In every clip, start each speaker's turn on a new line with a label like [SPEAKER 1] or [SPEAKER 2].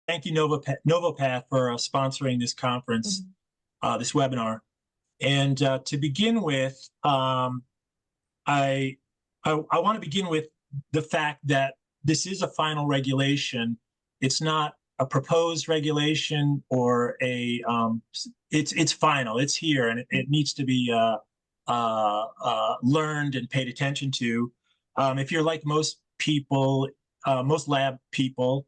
[SPEAKER 1] Thank you, Novopath, for sponsoring this conference, this webinar. And to begin with, I want to begin with the fact that this is a final regulation. It's not a proposed regulation or a. It's final. It's here, and it needs to be learned and paid attention to. If you're like most people, most lab people,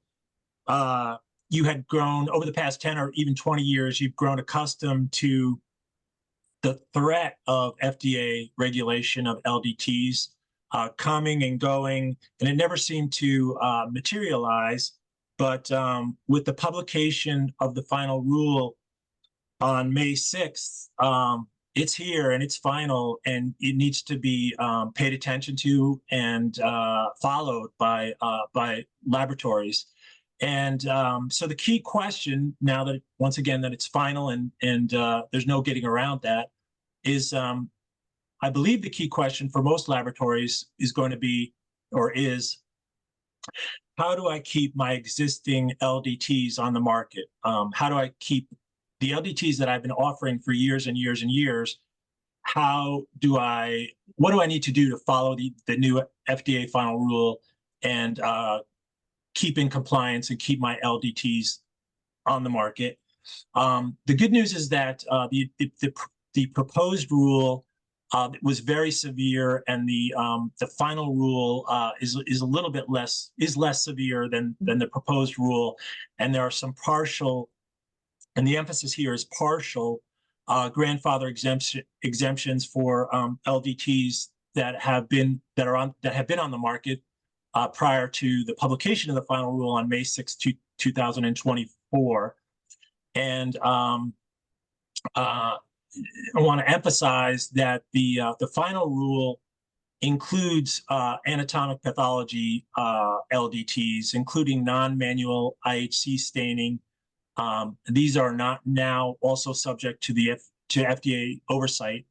[SPEAKER 1] you had grown over the past 10 or even 20 years, you've grown accustomed to the threat of FDA regulation of LDTs coming and going, and it never seemed to materialize. But with the publication of the final rule on May 6th, it's here and it's final, and it needs to be paid attention to and followed by laboratories. And so the key question, now that once again that it's final and there's no getting around that, is I believe the key question for most laboratories is going to be, or is, how do I keep my existing LDTs on the market? How do I keep the LDTs that I've been offering for years and years and years? What do I need to do to follow the new FDA final rule and keep in compliance and keep my LDTs on the market? The good news is that the proposed rule was very severe, and the final rule is a little bit less severe than the proposed rule, and there are some partial, and the emphasis here is partial grandfather exemptions for LDTs that have been on the market prior to the publication of the final rule on May 6, 2024. And I want to emphasize that the final rule includes anatomic pathology LDTs, including non-manual IHC staining. These are not now also subject to FDA oversight.